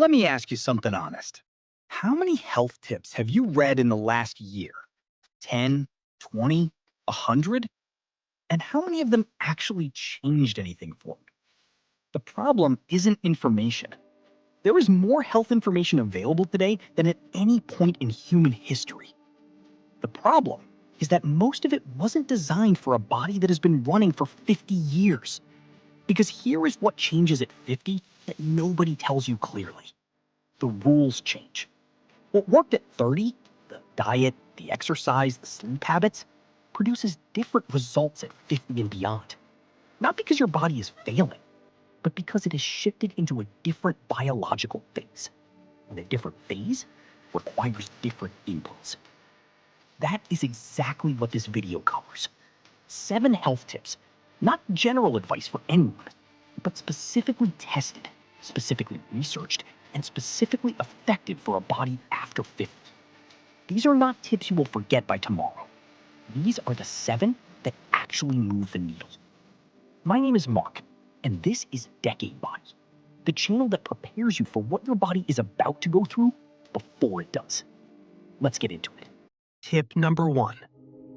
Let me ask you something honest. How many health tips have you read in the last year? 10, 20, 100? And how many of them actually changed anything for you? The problem isn't information. There is more health information available today than at any point in human history. The problem is that most of it wasn't designed for a body that has been running for 50 years. Because here is what changes at 50 that nobody tells you clearly. The rules change. What worked at 30, the diet, the exercise, the sleep habits, produces different results at 50 and beyond. Not because your body is failing, but because it has shifted into a different biological phase. And a different phase requires different inputs. That is exactly what this video covers. 7 health tips, not general advice for anyone, but specifically tested, specifically researched, and specifically effective for a body after 50. These are not tips you will forget by tomorrow. These are the 7 that actually move the needle. My name is Mark, and this is Decade Body, the channel that prepares you for what your body is about to go through before it does. Let's get into it. Tip number 1,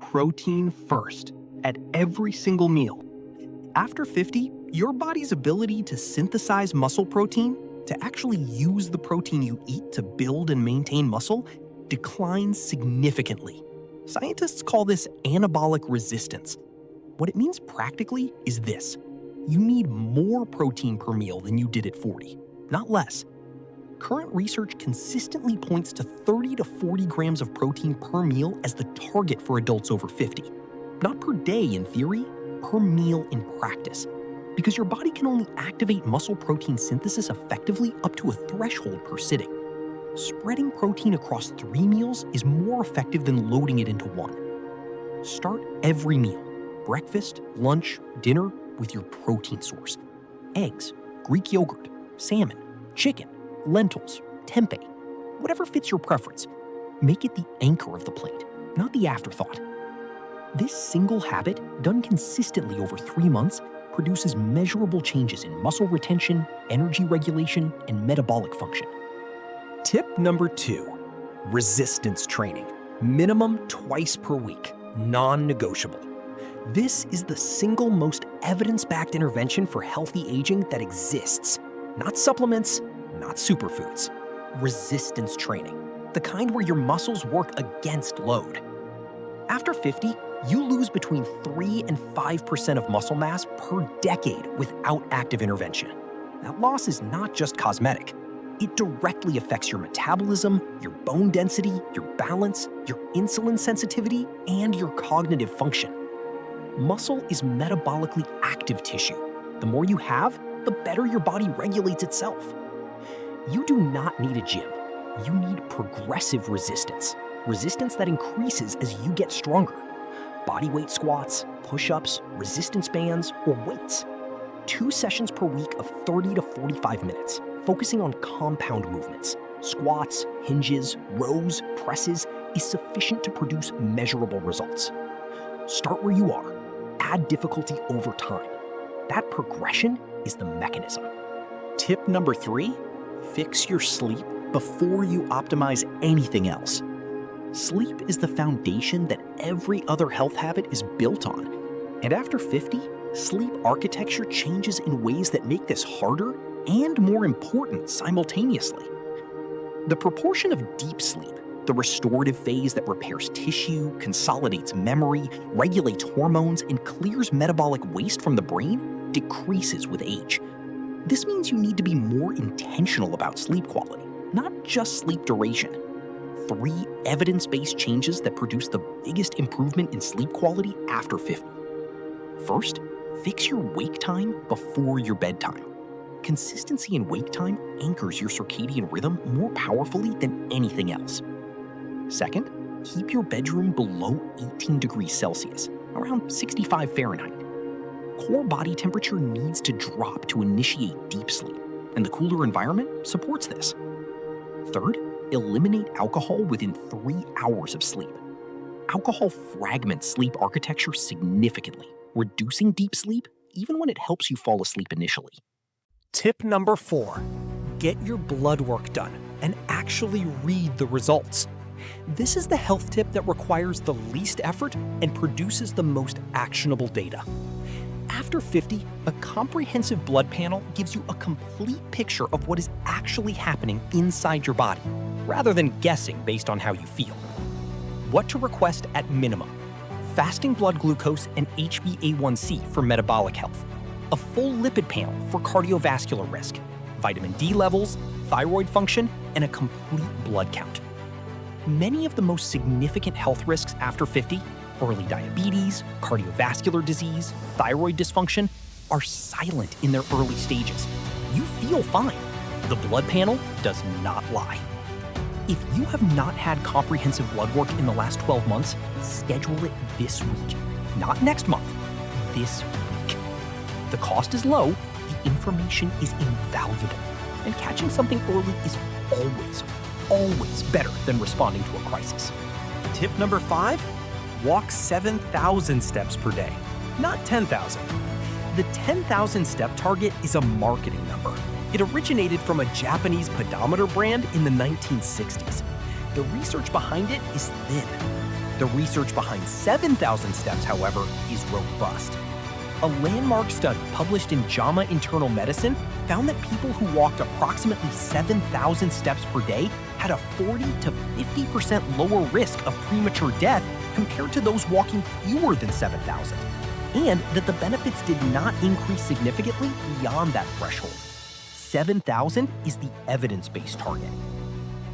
protein first at every single meal. After 50, your body's ability to synthesize muscle protein, to actually use the protein you eat to build and maintain muscle, declines significantly. Scientists call this anabolic resistance. What it means practically is this: you need more protein per meal than you did at 40, not less. Current research consistently points to 30 to 40 grams of protein per meal as the target for adults over 50. Not per day in theory, per meal in practice. Because your body can only activate muscle protein synthesis effectively up to a threshold per sitting. Spreading protein across 3 meals is more effective than loading it into one. Start every meal, breakfast, lunch, dinner, with your protein source. Eggs, Greek yogurt, salmon, chicken, lentils, tempeh, whatever fits your preference. Make it the anchor of the plate, not the afterthought. This single habit, done consistently over 3 months, produces measurable changes in muscle retention, energy regulation, and metabolic function. Tip number 2, resistance training. Minimum twice per week, non-negotiable. This is the single most evidence-backed intervention for healthy aging that exists. Not supplements, not superfoods. Resistance training, the kind where your muscles work against load. After 50, you lose between 3 and 5% of muscle mass per decade without active intervention. That loss is not just cosmetic. It directly affects your metabolism, your bone density, your balance, your insulin sensitivity, and your cognitive function. Muscle is metabolically active tissue. The more you have, the better your body regulates itself. You do not need a gym. You need progressive resistance. Resistance that increases as you get stronger. Body weight squats, push-ups, resistance bands, or weights. 2 sessions per week of 30 to 45 minutes, focusing on compound movements. Squats, hinges, rows, presses is sufficient to produce measurable results. Start where you are. Add difficulty over time. That progression is the mechanism. Tip number 3, fix your sleep before you optimize anything else. Sleep is the foundation that every other health habit is built on. And after 50, sleep architecture changes in ways that make this harder and more important simultaneously. The proportion of deep sleep, the restorative phase that repairs tissue, consolidates memory, regulates hormones, and clears metabolic waste from the brain, decreases with age. This means you need to be more intentional about sleep quality, not just sleep duration. 3 evidence-based changes that produce the biggest improvement in sleep quality after 50. First, fix your wake time before your bedtime. Consistency in wake time anchors your circadian rhythm more powerfully than anything else. Second, keep your bedroom below 18 degrees Celsius, around 65 Fahrenheit. Core body temperature needs to drop to initiate deep sleep, and the cooler environment supports this. Third, eliminate alcohol within 3 hours of sleep. Alcohol fragments sleep architecture significantly, reducing deep sleep even when it helps you fall asleep initially. Tip number 4, Get your blood work done and actually read the results. This is the health tip that requires the least effort and produces the most actionable data. After 50, a comprehensive blood panel gives you a complete picture of what is actually happening inside your body, rather than guessing based on how you feel. What to request at minimum: fasting blood glucose and HbA1c for metabolic health, a full lipid panel for cardiovascular risk, vitamin D levels, thyroid function, and a complete blood count. Many of the most significant health risks after 50, early diabetes, cardiovascular disease, thyroid dysfunction, are silent in their early stages. You feel fine. The blood panel does not lie. If you have not had comprehensive blood work in the last 12 months, schedule it this week. Not next month, this week. The cost is low, the information is invaluable, and catching something early is always better than responding to a crisis. Tip number 5, walk 7,000 steps per day, not 10,000. The 10,000 step target is a marketing number. It originated from a Japanese pedometer brand in the 1960s. The research behind it is thin. The research behind 7,000 steps, however, is robust. A landmark study published in JAMA Internal Medicine found that people who walked approximately 7,000 steps per day had a 40 to 50% lower risk of premature death compared to those walking fewer than 7,000, and that the benefits did not increase significantly beyond that threshold. 7,000 is the evidence-based target.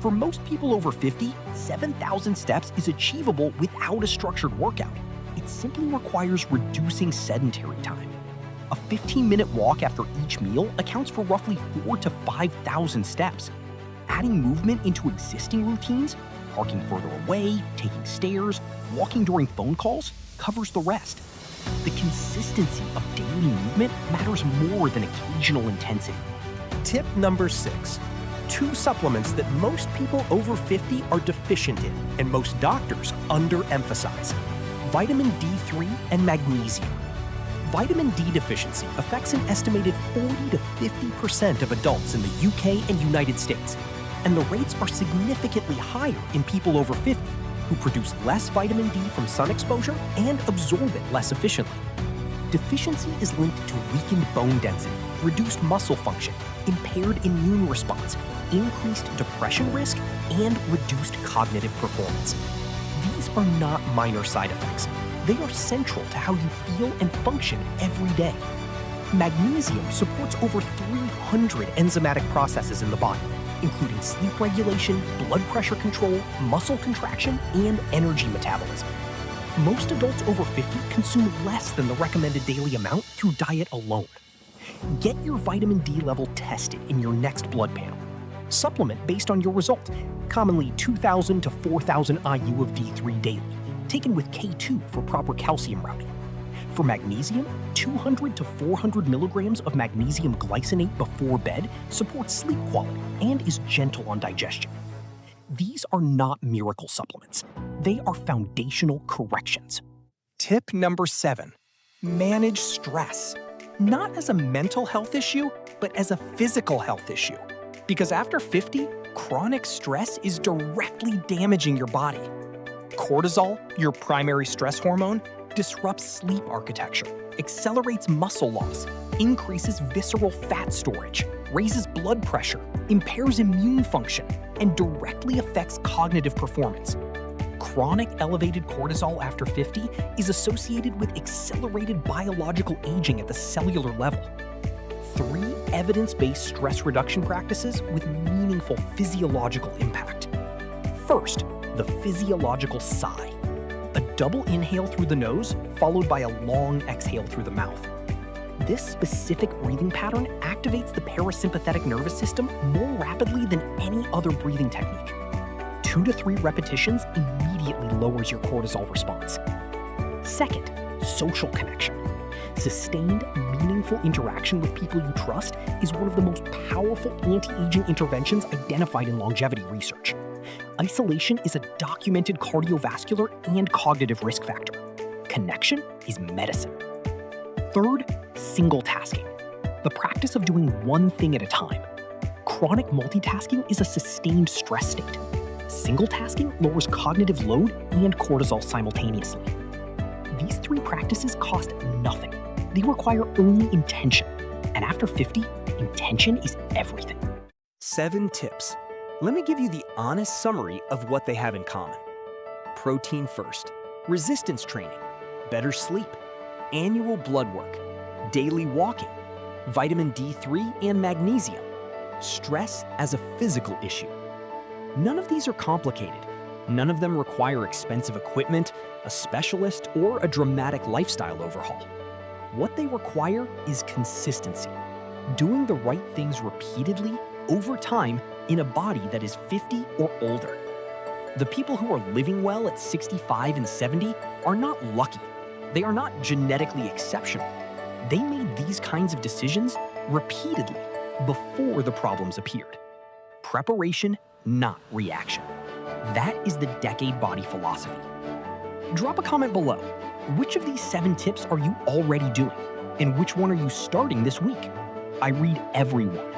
For most people over 50, 7,000 steps is achievable without a structured workout. It simply requires reducing sedentary time. A 15-minute walk after each meal accounts for roughly 4,000 to 5,000 steps. Adding movement into existing routines, parking further away, taking stairs, walking during phone calls, covers the rest. The consistency of daily movement matters more than occasional intensity. Tip number 6. 2 supplements that most people over 50 are deficient in, and most doctors underemphasize: vitamin D3 and magnesium. Vitamin D deficiency affects an estimated 40 to 50% of adults in the UK and United States, and the rates are significantly higher in people over 50 who produce less vitamin D from sun exposure and absorb it less efficiently. Deficiency is linked to weakened bone density, reduced muscle function, impaired immune response, increased depression risk, and reduced cognitive performance. These are not minor side effects. They are central to how you feel and function every day. Magnesium supports over 300 enzymatic processes in the body, including sleep regulation, blood pressure control, muscle contraction, and energy metabolism. Most adults over 50 consume less than the recommended daily amount through diet alone. Get your vitamin D level tested in your next blood panel. Supplement based on your result, commonly 2,000 to 4,000 IU of D3 daily, taken with K2 for proper calcium routing. For magnesium, 200 to 400 milligrams of magnesium glycinate before bed supports sleep quality and is gentle on digestion. These are not miracle supplements. They are foundational corrections. Tip number 7. Manage stress. Not as a mental health issue, but as a physical health issue. Because after 50, chronic stress is directly damaging your body. Cortisol, your primary stress hormone, disrupts sleep architecture, accelerates muscle loss, increases visceral fat storage, raises blood pressure, impairs immune function, and directly affects cognitive performance. Chronic elevated cortisol after 50 is associated with accelerated biological aging at the cellular level. 3 evidence-based stress reduction practices with meaningful physiological impact. First, the physiological sigh. A double inhale through the nose, followed by a long exhale through the mouth. This specific breathing pattern activates the parasympathetic nervous system more rapidly than any other breathing technique. 2 to 3 repetitions immediately lowers your cortisol response. Second, social connection. Sustained, meaningful interaction with people you trust is one of the most powerful anti-aging interventions identified in longevity research. Isolation is a documented cardiovascular and cognitive risk factor. Connection is medicine. Third, single tasking. The practice of doing one thing at a time. Chronic multitasking is a sustained stress state. Single tasking lowers cognitive load and cortisol simultaneously. These three practices cost nothing. They require only intention. And after 50, intention is everything. 7 tips. Let me give you the honest summary of what they have in common. Protein first, resistance training, better sleep, annual blood work, daily walking, vitamin D3 and magnesium, stress as a physical issue. None of these are complicated. None of them require expensive equipment, a specialist, or a dramatic lifestyle overhaul. What they require is consistency, doing the right things repeatedly over time in a body that is 50 or older. The people who are living well at 65 and 70 are not lucky. They are not genetically exceptional. They made these kinds of decisions repeatedly before the problems appeared. Preparation, not reaction. That is the Decade Body philosophy. Drop a comment below. Which of these 7 tips are you already doing? And which one are you starting this week? I read every one.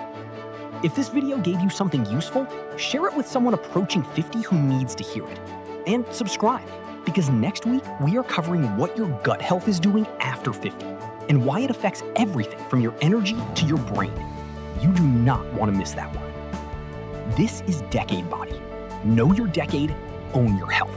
If this video gave you something useful, share it with someone approaching 50 who needs to hear it. And subscribe, because next week we are covering what your gut health is doing after 50 and why it affects everything from your energy to your brain. You do not want to miss that one. This is Decade Body. Know your decade, own your health.